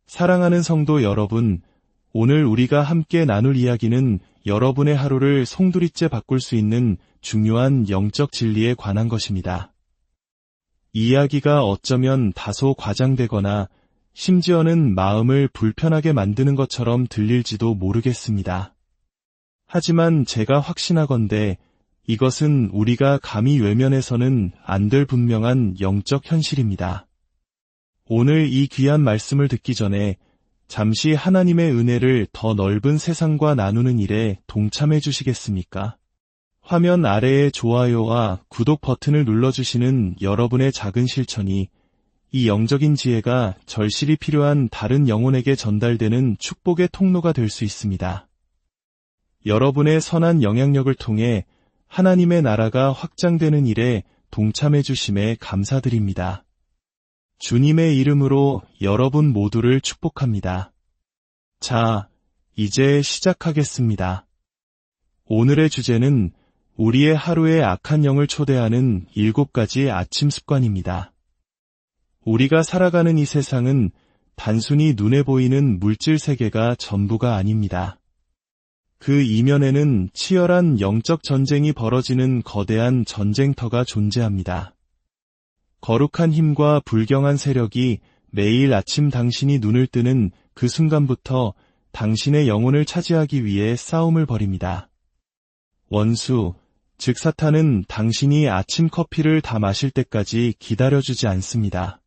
사랑하는 성도 여러분, 오늘 우리가 함께 나눌 이야기는 여러분의 하루를 송두리째 바꿀 수 있는 중요한 영적 진리에 관한 것입니다. 이야기가 어쩌면 다소 과장되거나 심지어는 마음을 불편하게 만드는 것처럼 들릴지도 모르겠습니다. 하지만 제가 확신하건대 이것은 우리가 감히 외면해서는 안 될 분명한 영적 현실입니다. 오늘 이 귀한 말씀을 듣기 전에 잠시 하나님의 은혜를 더 넓은 세상과 나누는 일에 동참해 주시겠습니까? 화면 아래의 좋아요와 구독 버튼을 눌러주시는 여러분의 작은 실천이 이 영적인 지혜가 절실히 필요한 다른 영혼에게 전달되는 축복의 통로가 될 수 있습니다. 여러분의 선한 영향력을 통해 하나님의 나라가 확장되는 일에 동참해 주심에 감사드립니다. 주님의 이름으로 여러분 모두를 축복합니다. 자, 이제 시작하겠습니다. 오늘의 주제는 우리의 하루에 악한 영을 초대하는 7가지 아침 습관입니다. 우리가 살아가는 이 세상은 단순히 눈에 보이는 물질 세계가 전부가 아닙니다. 그 이면에는 치열한 영적 전쟁이 벌어지는 거대한 전쟁터가 존재합니다. 거룩한 힘과 불경한 세력이 매일 아침 당신이 눈을 뜨는 그 순간부터 당신의 영혼을 차지하기 위해 싸움을 벌입니다. 원수, 즉 사탄은 당신이 아침 커피를 다 마실 때까지 기다려주지 않습니다.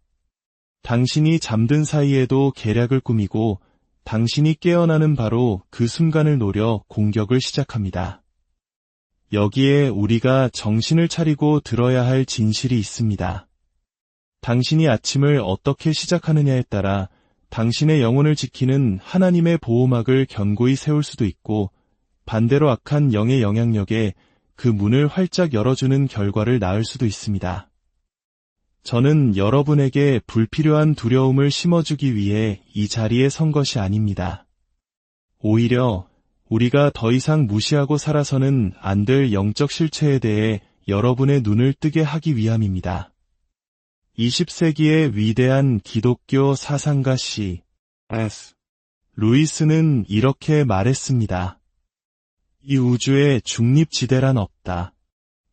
당신이 잠든 사이에도 계략을 꾸미고 당신이 깨어나는 바로 그 순간을 노려 공격을 시작합니다. 여기에 우리가 정신을 차리고 들어야 할 진실이 있습니다. 당신이 아침을 어떻게 시작하느냐에 따라 당신의 영혼을 지키는 하나님의 보호막을 견고히 세울 수도 있고 반대로 악한 영의 영향력에 그 문을 활짝 열어주는 결과를 낳을 수도 있습니다. 저는 여러분에게 불필요한 두려움을 심어주기 위해 이 자리에 선 것이 아닙니다. 오히려 우리가 더 이상 무시하고 살아서는 안 될 영적 실체에 대해 여러분의 눈을 뜨게 하기 위함입니다. 20세기의 위대한 기독교 사상가 C.S. 루이스는 이렇게 말했습니다. 이 우주에 중립지대란 없다.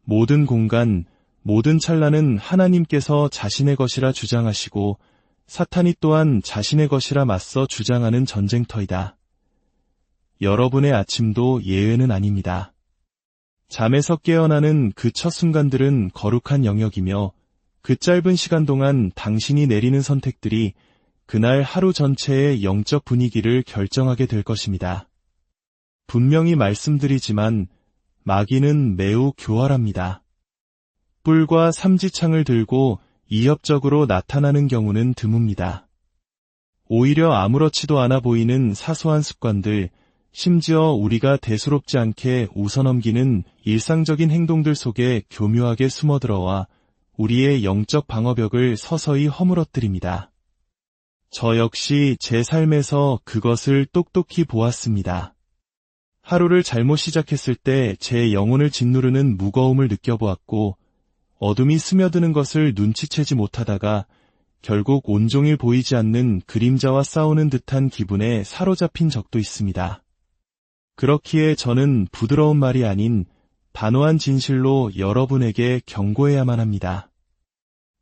모든 공간, 모든 찰나는 하나님께서 자신의 것이라 주장하시고 사탄이 또한 자신의 것이라 맞서 주장하는 전쟁터이다. 여러분의 아침도 예외는 아닙니다. 잠에서 깨어나는 그 첫 순간들은 거룩한 영역이며 그 짧은 시간 동안 당신이 내리는 선택들이 그날 하루 전체의 영적 분위기를 결정하게 될 것입니다. 분명히 말씀드리지만 마귀는 매우 교활합니다. 뿔과 삼지창을 들고 이협적으로 나타나는 경우는 드뭅니다. 오히려 아무렇지도 않아 보이는 사소한 습관들, 심지어 우리가 대수롭지 않게 웃어넘기는 일상적인 행동들 속에 교묘하게 숨어들어와 우리의 영적 방어벽을 서서히 허물어뜨립니다. 저 역시 제 삶에서 그것을 똑똑히 보았습니다. 하루를 잘못 시작했을 때 제 영혼을 짓누르는 무거움을 느껴보았고 어둠이 스며드는 것을 눈치채지 못하다가 결국 온종일 보이지 않는 그림자와 싸우는 듯한 기분에 사로잡힌 적도 있습니다. 그렇기에 저는 부드러운 말이 아닌 단호한 진실로 여러분에게 경고해야만 합니다.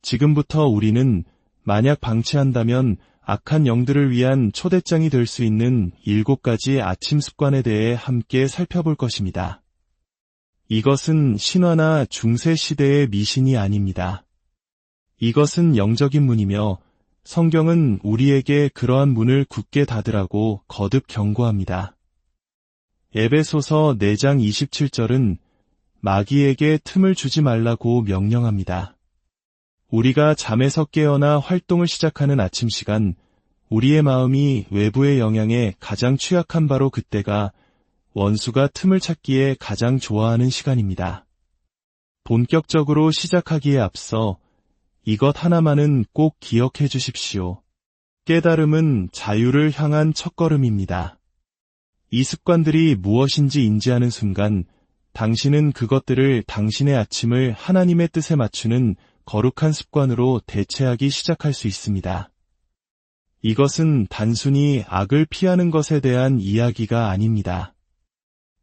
지금부터 우리는 만약 방치한다면 악한 영들을 위한 초대장이 될 수 있는 7가지 아침 습관에 대해 함께 살펴볼 것입니다. 이것은 신화나 중세시대의 미신이 아닙니다. 이것은 영적인 문이며 성경은 우리에게 그러한 문을 굳게 닫으라고 거듭 경고합니다. 에베소서 4장 27절은 마귀에게 틈을 주지 말라고 명령합니다. 우리가 잠에서 깨어나 활동을 시작하는 아침 시간, 우리의 마음이 외부의 영향에 가장 취약한 바로 그때가 원수가 틈을 찾기에 가장 좋아하는 시간입니다. 본격적으로 시작하기에 앞서 이것 하나만은 꼭 기억해 주십시오. 깨달음은 자유를 향한 첫걸음입니다. 이 습관들이 무엇인지 인지하는 순간 당신은 그것들을 당신의 아침을 하나님의 뜻에 맞추는 거룩한 습관으로 대체하기 시작할 수 있습니다. 이것은 단순히 악을 피하는 것에 대한 이야기가 아닙니다.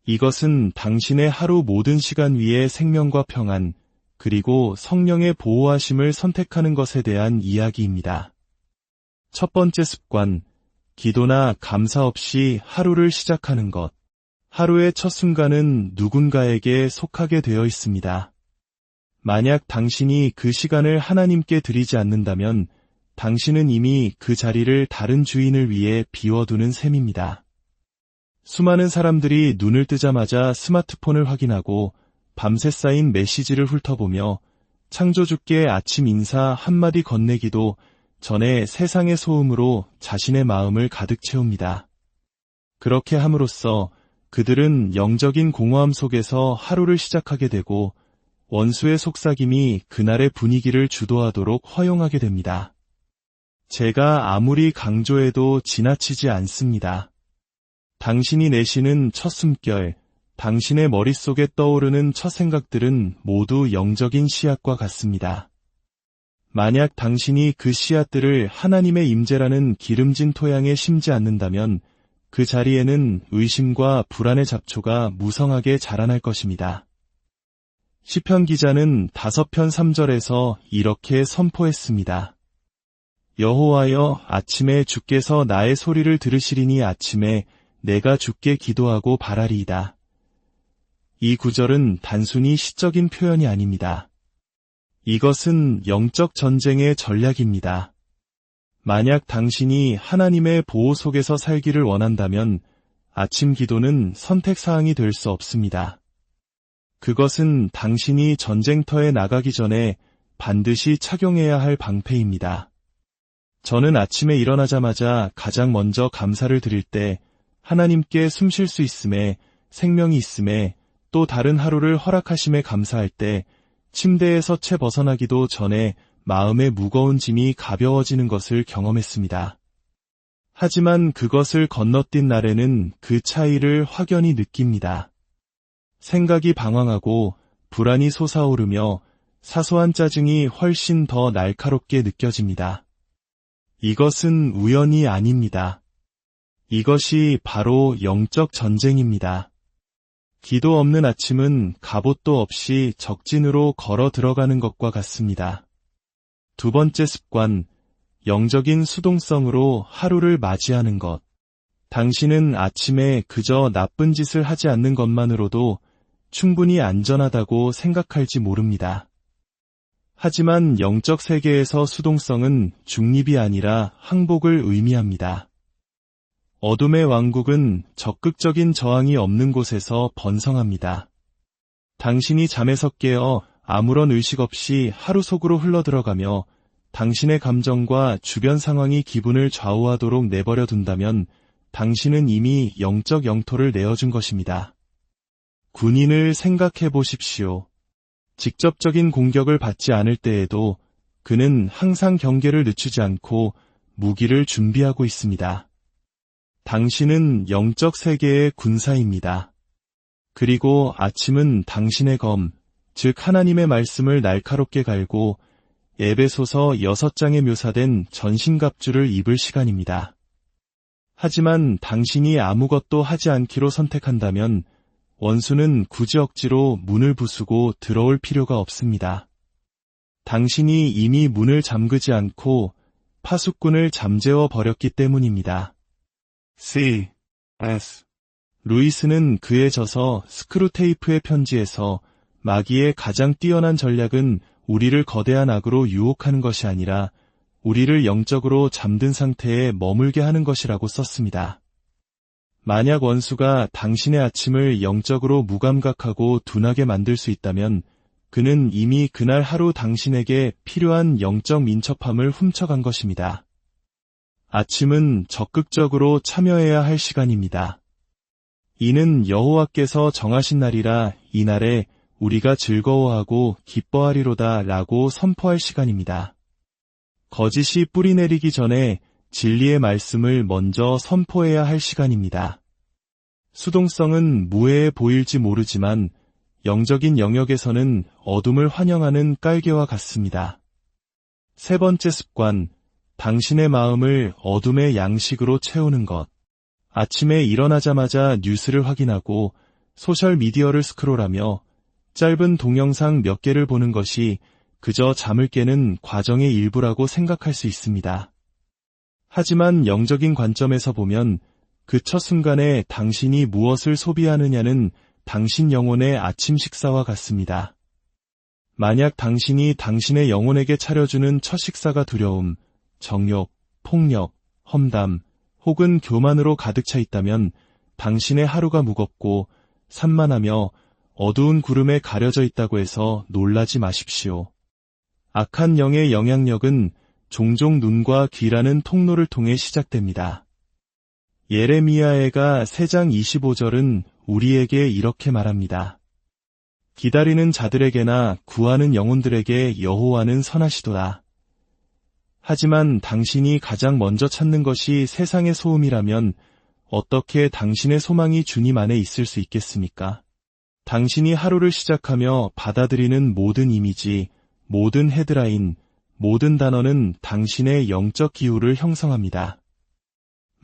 이것은 당신의 하루 모든 시간 위에 생명과 평안, 그리고 성령의 보호하심을 선택하는 것에 대한 이야기입니다. 첫 번째 습관, 기도나 감사 없이 하루를 시작하는 것. 하루의 첫 순간은 누군가에게 속하게 되어 있습니다. 만약 당신이 그 시간을 하나님께 드리지 않는다면 당신은 이미 그 자리를 다른 주인을 위해 비워두는 셈입니다. 수많은 사람들이 눈을 뜨자마자 스마트폰을 확인하고 밤새 쌓인 메시지를 훑어보며 창조주께 아침 인사 한마디 건네기도 전에 세상의 소음으로 자신의 마음을 가득 채웁니다. 그렇게 함으로써 그들은 영적인 공허함 속에서 하루를 시작하게 되고 원수의 속삭임이 그날의 분위기를 주도하도록 허용하게 됩니다. 제가 아무리 강조해도 지나치지 않습니다. 당신이 내쉬는 첫 숨결, 당신의 머릿속에 떠오르는 첫 생각들은 모두 영적인 씨앗과 같습니다. 만약 당신이 그 씨앗들을 하나님의 임재라는 기름진 토양에 심지 않는다면 그 자리에는 의심과 불안의 잡초가 무성하게 자라날 것입니다. 시편 기자는 5편 3절에서 이렇게 선포했습니다. 여호와여, 아침에 주께서 나의 소리를 들으시리니 아침에 내가 주께 기도하고 바라리이다. 이 구절은 단순히 시적인 표현이 아닙니다. 이것은 영적 전쟁의 전략입니다. 만약 당신이 하나님의 보호 속에서 살기를 원한다면 아침 기도는 선택사항이 될 수 없습니다. 그것은 당신이 전쟁터에 나가기 전에 반드시 착용해야 할 방패입니다. 저는 아침에 일어나자마자 가장 먼저 감사를 드릴 때 하나님께 숨 쉴 수 있음에, 생명이 있음에, 또 다른 하루를 허락하심에 감사할 때 침대에서 채 벗어나기도 전에 마음의 무거운 짐이 가벼워지는 것을 경험했습니다. 하지만 그것을 건너뛴 날에는 그 차이를 확연히 느낍니다. 생각이 방황하고 불안이 솟아오르며 사소한 짜증이 훨씬 더 날카롭게 느껴집니다. 이것은 우연이 아닙니다. 이것이 바로 영적 전쟁입니다. 기도 없는 아침은 갑옷도 없이 적진으로 걸어 들어가는 것과 같습니다. 두 번째 습관, 영적인 수동성으로 하루를 맞이하는 것. 당신은 아침에 그저 나쁜 짓을 하지 않는 것만으로도 충분히 안전하다고 생각할지 모릅니다. 하지만 영적 세계에서 수동성은 중립이 아니라 항복을 의미합니다. 어둠의 왕국은 적극적인 저항이 없는 곳에서 번성합니다. 당신이 잠에서 깨어 아무런 의식 없이 하루 속으로 흘러들어가며 당신의 감정과 주변 상황이 기분을 좌우하도록 내버려 둔다면 당신은 이미 영적 영토를 내어준 것입니다. 군인을 생각해 보십시오. 직접적인 공격을 받지 않을 때에도 그는 항상 경계를 늦추지 않고 무기를 준비하고 있습니다. 당신은 영적 세계의 군사입니다. 그리고 아침은 당신의 검, 즉 하나님의 말씀을 날카롭게 갈고 에베소서 6장에 묘사된 전신갑주를 입을 시간입니다. 하지만 당신이 아무것도 하지 않기로 선택한다면 원수는 굳이 억지로 문을 부수고 들어올 필요가 없습니다. 당신이 이미 문을 잠그지 않고 파수꾼을 잠재워 버렸기 때문입니다. C.S. 루이스는 그의 저서 스크루테이프의 편지에서 마귀의 가장 뛰어난 전략은 우리를 거대한 악으로 유혹하는 것이 아니라 우리를 영적으로 잠든 상태에 머물게 하는 것이라고 썼습니다. 만약 원수가 당신의 아침을 영적으로 무감각하고 둔하게 만들 수 있다면 그는 이미 그날 하루 당신에게 필요한 영적 민첩함을 훔쳐간 것입니다. 아침은 적극적으로 참여해야 할 시간입니다. 이는 여호와께서 정하신 날이라 이 날에 우리가 즐거워하고 기뻐하리로다 라고 선포할 시간입니다. 거짓이 뿌리내리기 전에 진리의 말씀을 먼저 선포해야 할 시간입니다. 수동성은 무해해 보일지 모르지만 영적인 영역에서는 어둠을 환영하는 깔개와 같습니다. 세 번째 습관, 당신의 마음을 어둠의 양식으로 채우는 것. 아침에 일어나자마자 뉴스를 확인하고 소셜미디어를 스크롤하며 짧은 동영상 몇 개를 보는 것이 그저 잠을 깨는 과정의 일부라고 생각할 수 있습니다. 하지만 영적인 관점에서 보면 그 첫 순간에 당신이 무엇을 소비하느냐는 당신 영혼의 아침 식사와 같습니다. 만약 당신이 당신의 영혼에게 차려주는 첫 식사가 두려움, 정욕, 폭력, 험담, 혹은 교만으로 가득 차 있다면 당신의 하루가 무겁고 산만하며 어두운 구름에 가려져 있다고 해서 놀라지 마십시오. 악한 영의 영향력은 종종 눈과 귀라는 통로를 통해 시작됩니다. 예레미야애가 3장 25절은 우리에게 이렇게 말합니다. 기다리는 자들에게나 구하는 영혼들에게 여호와는 선하시도다. 하지만 당신이 가장 먼저 찾는 것이 세상의 소음이라면 어떻게 당신의 소망이 주님 안에 있을 수 있겠습니까? 당신이 하루를 시작하며 받아들이는 모든 이미지, 모든 헤드라인, 모든 단어는 당신의 영적 기후를 형성합니다.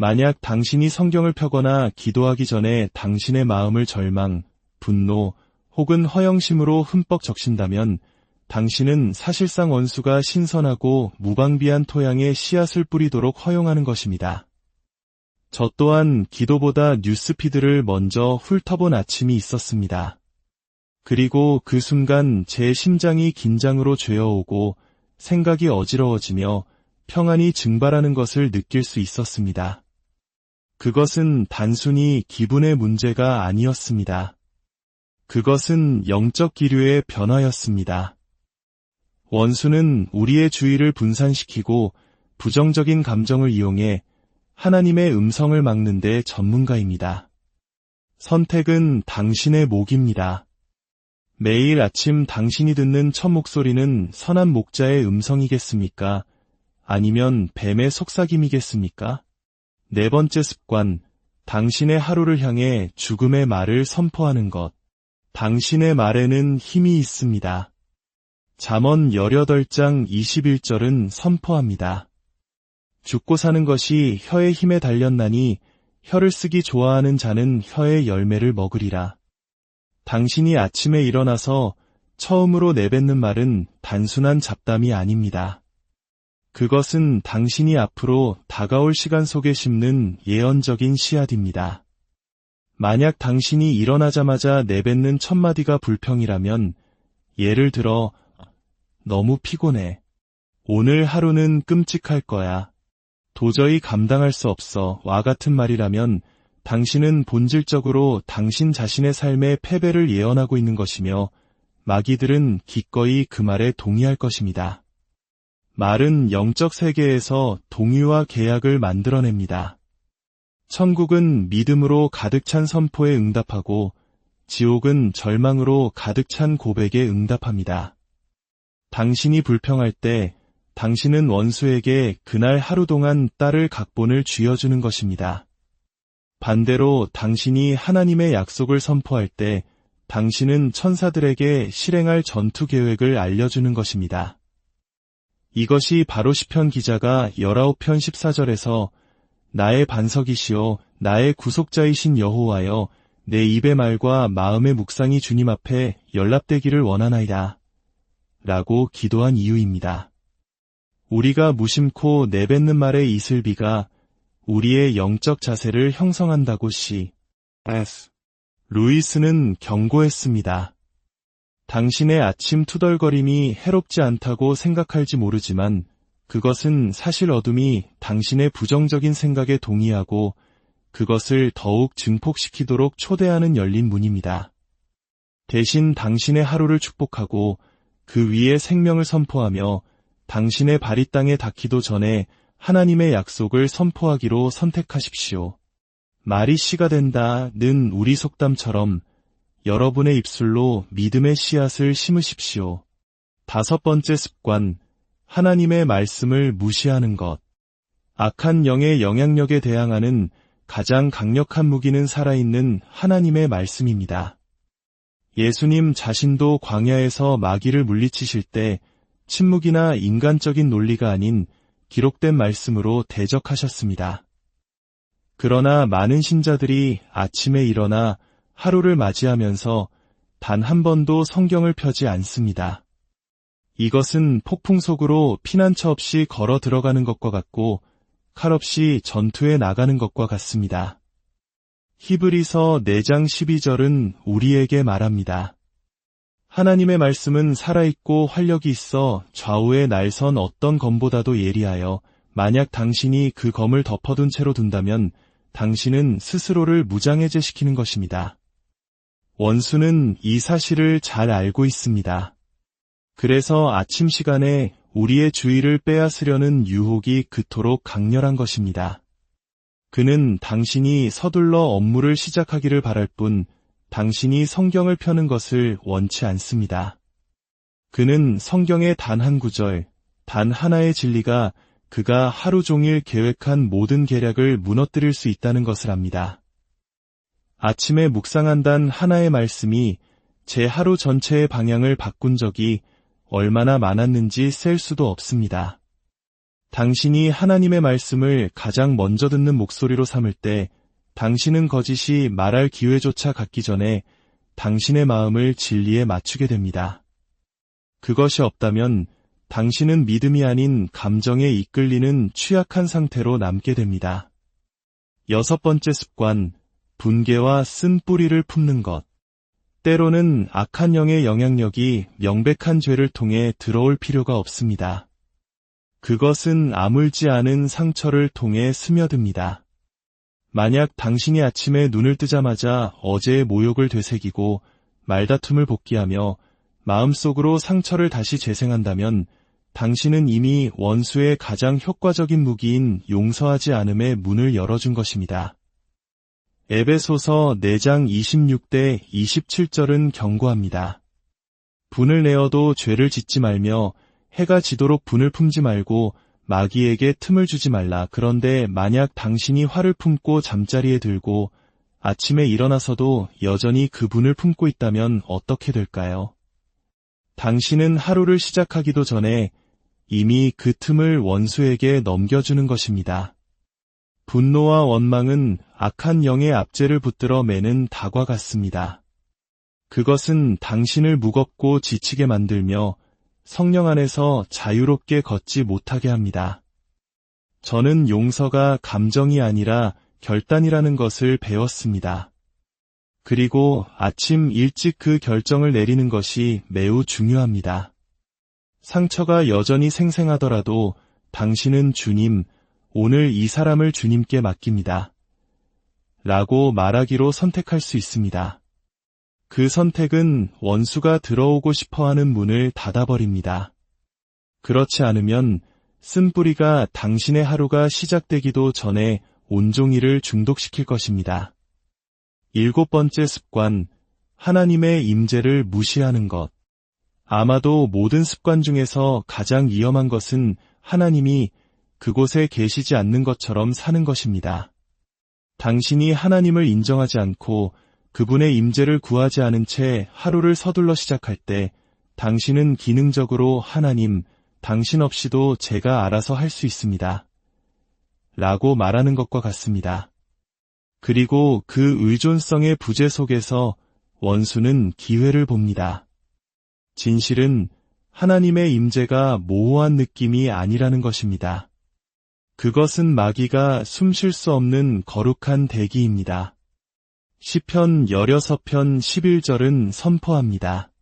만약 당신이 성경을 펴거나 기도하기 전에 당신의 마음을 절망, 분노 혹은 허영심으로 흠뻑 적신다면 당신은 사실상 원수가 신선하고 무방비한 토양에 씨앗을 뿌리도록 허용하는 것입니다. 저 또한 기도보다 뉴스피드를 먼저 훑어본 아침이 있었습니다. 그리고 그 순간 제 심장이 긴장으로 죄어오고 생각이 어지러워지며 평안이 증발하는 것을 느낄 수 있었습니다. 그것은 단순히 기분의 문제가 아니었습니다. 그것은 영적 기류의 변화였습니다. 원수는 우리의 주의를 분산시키고 부정적인 감정을 이용해 하나님의 음성을 막는 데 전문가입니다. 선택은 당신의 목입니다. 매일 아침 당신이 듣는 첫 목소리는 선한 목자의 음성이겠습니까? 아니면 뱀의 속삭임이겠습니까? 4번째 습관, 당신의 하루를 향해 죽음의 말을 선포하는 것. 당신의 말에는 힘이 있습니다. 잠언 18장 21절은 선포합니다. 죽고 사는 것이 혀의 힘에 달렸나니 혀를 쓰기 좋아하는 자는 혀의 열매를 먹으리라. 당신이 아침에 일어나서 처음으로 내뱉는 말은 단순한 잡담이 아닙니다. 그것은 당신이 앞으로 다가올 시간 속에 심는 예언적인 씨앗입니다. 만약 당신이 일어나자마자 내뱉는 첫 마디가 불평이라면, 예를 들어 너무 피곤해. 오늘 하루는 끔찍할 거야. 도저히 감당할 수 없어. 와 같은 말이라면 당신은 본질적으로 당신 자신의 삶의 패배를 예언하고 있는 것이며 마귀들은 기꺼이 그 말에 동의할 것입니다. 말은 영적 세계에서 동의와 계약을 만들어냅니다. 천국은 믿음으로 가득 찬 선포에 응답하고 지옥은 절망으로 가득 찬 고백에 응답합니다. 당신이 불평할 때 당신은 원수에게 그날 하루 동안 딸을 각본을 쥐어주는 것입니다. 반대로 당신이 하나님의 약속을 선포할 때 당신은 천사들에게 실행할 전투 계획을 알려주는 것입니다. 이것이 바로 시편 기자가 19편 14절에서 나의 반석이시오 나의 구속자이신 여호와여 내 입의 말과 마음의 묵상이 주님 앞에 연락되기를 원하나이다 라고 기도한 이유입니다. 우리가 무심코 내뱉는 말의 이슬비가 우리의 영적 자세를 형성한다고 C.S. 루이스는 경고했습니다. 당신의 아침 투덜거림이 해롭지 않다고 생각할지 모르지만 그것은 사실 어둠이 당신의 부정적인 생각에 동의하고 그것을 더욱 증폭시키도록 초대하는 열린 문입니다. 대신 당신의 하루를 축복하고 그 위에 생명을 선포하며 당신의 발이 땅에 닿기도 전에 하나님의 약속을 선포하기로 선택하십시오. 말이 씨가 된다는 우리 속담처럼 여러분의 입술로 믿음의 씨앗을 심으십시오. 5번째 습관, 하나님의 말씀을 무시하는 것. 악한 영의 영향력에 대항하는 가장 강력한 무기는 살아있는 하나님의 말씀입니다. 예수님 자신도 광야에서 마귀를 물리치실 때 침묵이나 인간적인 논리가 아닌 기록된 말씀으로 대적하셨습니다. 그러나 많은 신자들이 아침에 일어나 하루를 맞이하면서 단 한 번도 성경을 펴지 않습니다. 이것은 폭풍 속으로 피난처 없이 걸어 들어가는 것과 같고 칼 없이 전투에 나가는 것과 같습니다. 히브리서 4장 12절은 우리에게 말합니다. 하나님의 말씀은 살아있고 활력이 있어 좌우에 날선 어떤 검보다도 예리하여 만약 당신이 그 검을 덮어둔 채로 둔다면 당신은 스스로를 무장해제시키는 것입니다. 원수는 이 사실을 잘 알고 있습니다. 그래서 아침 시간에 우리의 주의를 빼앗으려는 유혹이 그토록 강렬한 것입니다. 그는 당신이 서둘러 업무를 시작하기를 바랄 뿐 당신이 성경을 펴는 것을 원치 않습니다. 그는 성경의 단 한 구절, 단 하나의 진리가 그가 하루 종일 계획한 모든 계략을 무너뜨릴 수 있다는 것을 압니다. 아침에 묵상한단 하나의 말씀이 제 하루 전체의 방향을 바꾼 적이 얼마나 많았는지 셀 수도 없습니다. 당신이 하나님의 말씀을 가장 먼저 듣는 목소리로 삼을 때 당신은 거짓이 말할 기회조차 갖기 전에 당신의 마음을 진리에 맞추게 됩니다. 그것이 없다면 당신은 믿음이 아닌 감정에 이끌리는 취약한 상태로 남게 됩니다. 6번째 습관, 분개와 쓴 뿌리를 품는 것. 때로는 악한 영의 영향력이 명백한 죄를 통해 들어올 필요가 없습니다. 그것은 아물지 않은 상처를 통해 스며듭니다. 만약 당신이 아침에 눈을 뜨자마자 어제의 모욕을 되새기고 말다툼을 복귀하며 마음속으로 상처를 다시 재생한다면 당신은 이미 원수의 가장 효과적인 무기인 용서하지 않음의 문을 열어준 것입니다. 에베소서 4장 26대 27절은 경고합니다. 분을 내어도 죄를 짓지 말며 해가 지도록 분을 품지 말고 마귀에게 틈을 주지 말라. 그런데 만약 당신이 화를 품고 잠자리에 들고 아침에 일어나서도 여전히 그 분을 품고 있다면 어떻게 될까요? 당신은 하루를 시작하기도 전에 이미 그 틈을 원수에게 넘겨주는 것입니다. 분노와 원망은 악한 영의 압제를 붙들어 매는 닭과 같습니다. 그것은 당신을 무겁고 지치게 만들며 성령 안에서 자유롭게 걷지 못하게 합니다. 저는 용서가 감정이 아니라 결단이라는 것을 배웠습니다. 그리고 아침 일찍 그 결정을 내리는 것이 매우 중요합니다. 상처가 여전히 생생하더라도 당신은 주님, 오늘 이 사람을 주님께 맡깁니다. 라고 말하기로 선택할 수 있습니다. 그 선택은 원수가 들어오고 싶어하는 문을 닫아버립니다. 그렇지 않으면 쓴뿌리가 당신의 하루가 시작되기도 전에 온종일을 중독시킬 것입니다. 7번째 습관, 하나님의 임재를 무시하는 것. 아마도 모든 습관 중에서 가장 위험한 것은 하나님이 그곳에 계시지 않는 것처럼 사는 것입니다. 당신이 하나님을 인정하지 않고 그분의 임재를 구하지 않은 채 하루를 서둘러 시작할 때 당신은 기능적으로 하나님, 당신 없이도 제가 알아서 할 수 있습니다. 라고 말하는 것과 같습니다. 그리고 그 의존성의 부재 속에서 원수는 기회를 봅니다. 진실은 하나님의 임재가 모호한 느낌이 아니라는 것입니다. 그것은 마귀가 숨 쉴 수 없는 거룩한 대기입니다. 시편 16편 11절은 선포합니다.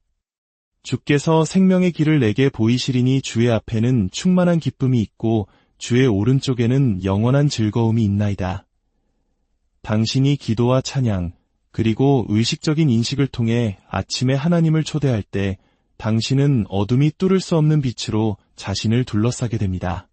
주께서 생명의 길을 내게 보이시리니 주의 앞에는 충만한 기쁨이 있고 주의 오른쪽에는 영원한 즐거움이 있나이다. 당신이 기도와 찬양, 그리고 의식적인 인식을 통해 아침에 하나님을 초대할 때 당신은 어둠이 뚫을 수 없는 빛으로 자신을 둘러싸게 됩니다.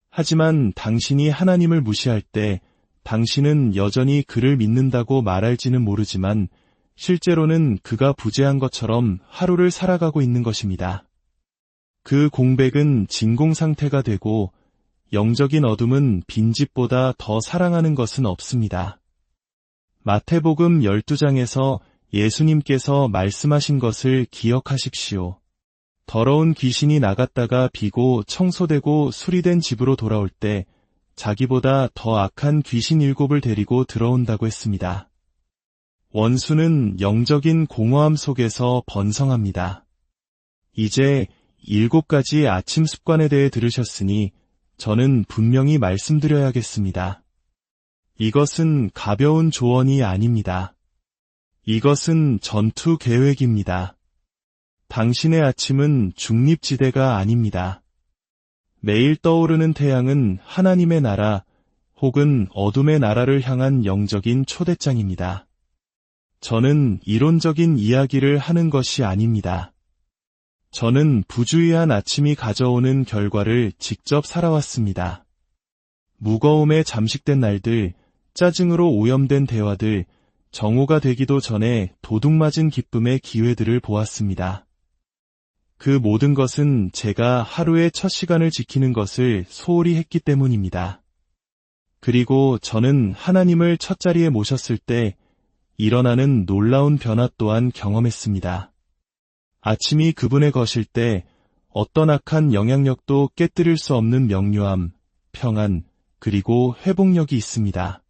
하지만 당신이 하나님을 무시할 때 당신은 여전히 그를 믿는다고 말할지는 모르지만 실제로는 그가 부재한 것처럼 하루를 살아가고 있는 것입니다. 그 공백은 진공 상태가 되고 영적인 어둠은 빈집보다 더 사랑하는 것은 없습니다. 마태복음 12장에서 예수님께서 말씀하신 것을 기억하십시오. 더러운 귀신이 나갔다가 비고 청소되고 수리된 집으로 돌아올 때 자기보다 더 악한 귀신 7을 데리고 들어온다고 했습니다. 원수는 영적인 공허함 속에서 번성합니다. 이제 7가지 아침 습관에 대해 들으셨으니 저는 분명히 말씀드려야겠습니다. 이것은 가벼운 조언이 아닙니다. 이것은 전투 계획입니다. 당신의 아침은 중립지대가 아닙니다. 매일 떠오르는 태양은 하나님의 나라 혹은 어둠의 나라를 향한 영적인 초대장입니다. 저는 이론적인 이야기를 하는 것이 아닙니다. 저는 부주의한 아침이 가져오는 결과를 직접 살아왔습니다. 무거움에 잠식된 날들, 짜증으로 오염된 대화들, 정오가 되기도 전에 도둑맞은 기쁨의 기회들을 보았습니다. 그 모든 것은 제가 하루의 첫 시간을 지키는 것을 소홀히 했기 때문입니다. 그리고 저는 하나님을 첫 자리에 모셨을 때 일어나는 놀라운 변화 또한 경험했습니다. 아침이 그분의 것일 때 어떤 악한 영향력도 깨뜨릴 수 없는 명료함, 평안, 그리고 회복력이 있습니다.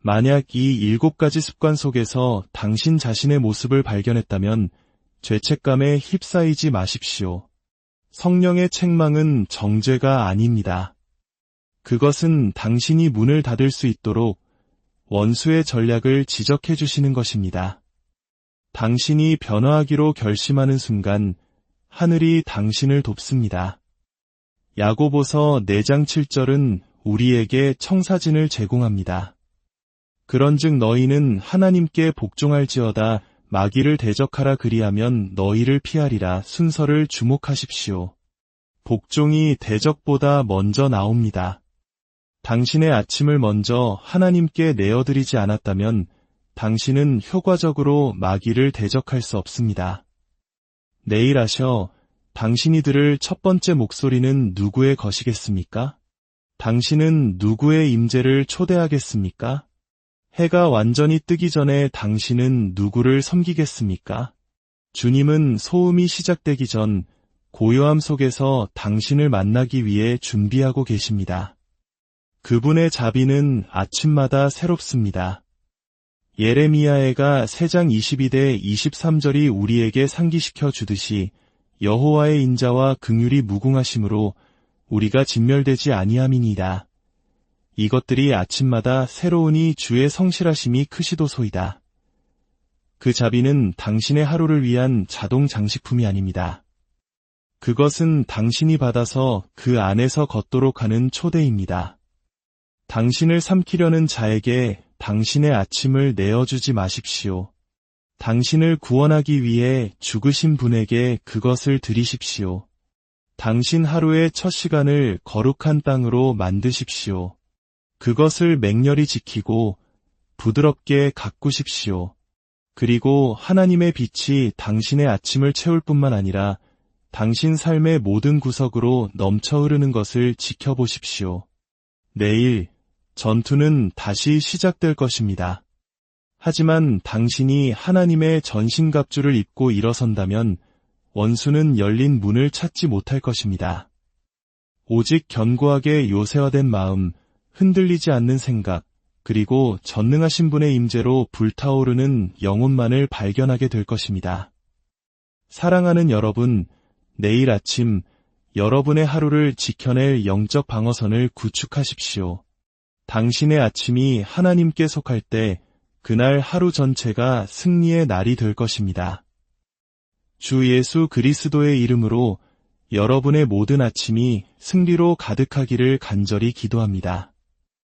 만약 이 7가지 습관 속에서 당신 자신의 모습을 발견했다면 죄책감에 휩싸이지 마십시오. 성령의 책망은 정죄가 아닙니다. 그것은 당신이 문을 닫을 수 있도록 원수의 전략을 지적해 주시는 것입니다. 당신이 변화하기로 결심하는 순간 하늘이 당신을 돕습니다. 야고보서 4장 7절은 우리에게 청사진을 제공합니다. 그런즉 너희는 하나님께 복종할지어다 마귀를 대적하라 그리하면 너희를 피하리라 순서를 주목하십시오. 복종이 대적보다 먼저 나옵니다. 당신의 아침을 먼저 하나님께 내어드리지 않았다면 당신은 효과적으로 마귀를 대적할 수 없습니다. 내일 하셔 당신이 들을 첫 번째 목소리는 누구의 것이겠습니까? 당신은 누구의 임재를 초대하겠습니까? 해가 완전히 뜨기 전에 당신은 누구를 섬기겠습니까? 주님은 소음이 시작되기 전 고요함 속에서 당신을 만나기 위해 준비하고 계십니다. 그분의 자비는 아침마다 새롭습니다. 예레미야애가 3장 22대 23절이 우리에게 상기시켜 주듯이 여호와의 인자와 긍휼이 무궁하심으로 우리가 진멸되지 아니함이니이다. 이것들이 아침마다 새로우니 주의 성실하심이 크시도소이다. 그 자비는 당신의 하루를 위한 자동 장식품이 아닙니다. 그것은 당신이 받아서 그 안에서 걷도록 하는 초대입니다. 당신을 삼키려는 자에게 당신의 아침을 내어주지 마십시오. 당신을 구원하기 위해 죽으신 분에게 그것을 드리십시오. 당신 하루의 첫 시간을 거룩한 땅으로 만드십시오. 그것을 맹렬히 지키고 부드럽게 가꾸십시오. 그리고 하나님의 빛이 당신의 아침을 채울 뿐만 아니라 당신 삶의 모든 구석으로 넘쳐 흐르는 것을 지켜보십시오. 내일 전투는 다시 시작될 것입니다. 하지만 당신이 하나님의 전신갑주를 입고 일어선다면 원수는 열린 문을 찾지 못할 것입니다. 오직 견고하게 요새화된 마음, 흔들리지 않는 생각, 그리고 전능하신 분의 임재로 불타오르는 영혼만을 발견하게 될 것입니다. 사랑하는 여러분, 내일 아침 여러분의 하루를 지켜낼 영적 방어선을 구축하십시오. 당신의 아침이 하나님께 속할 때 그날 하루 전체가 승리의 날이 될 것입니다. 주 예수 그리스도의 이름으로 여러분의 모든 아침이 승리로 가득하기를 간절히 기도합니다.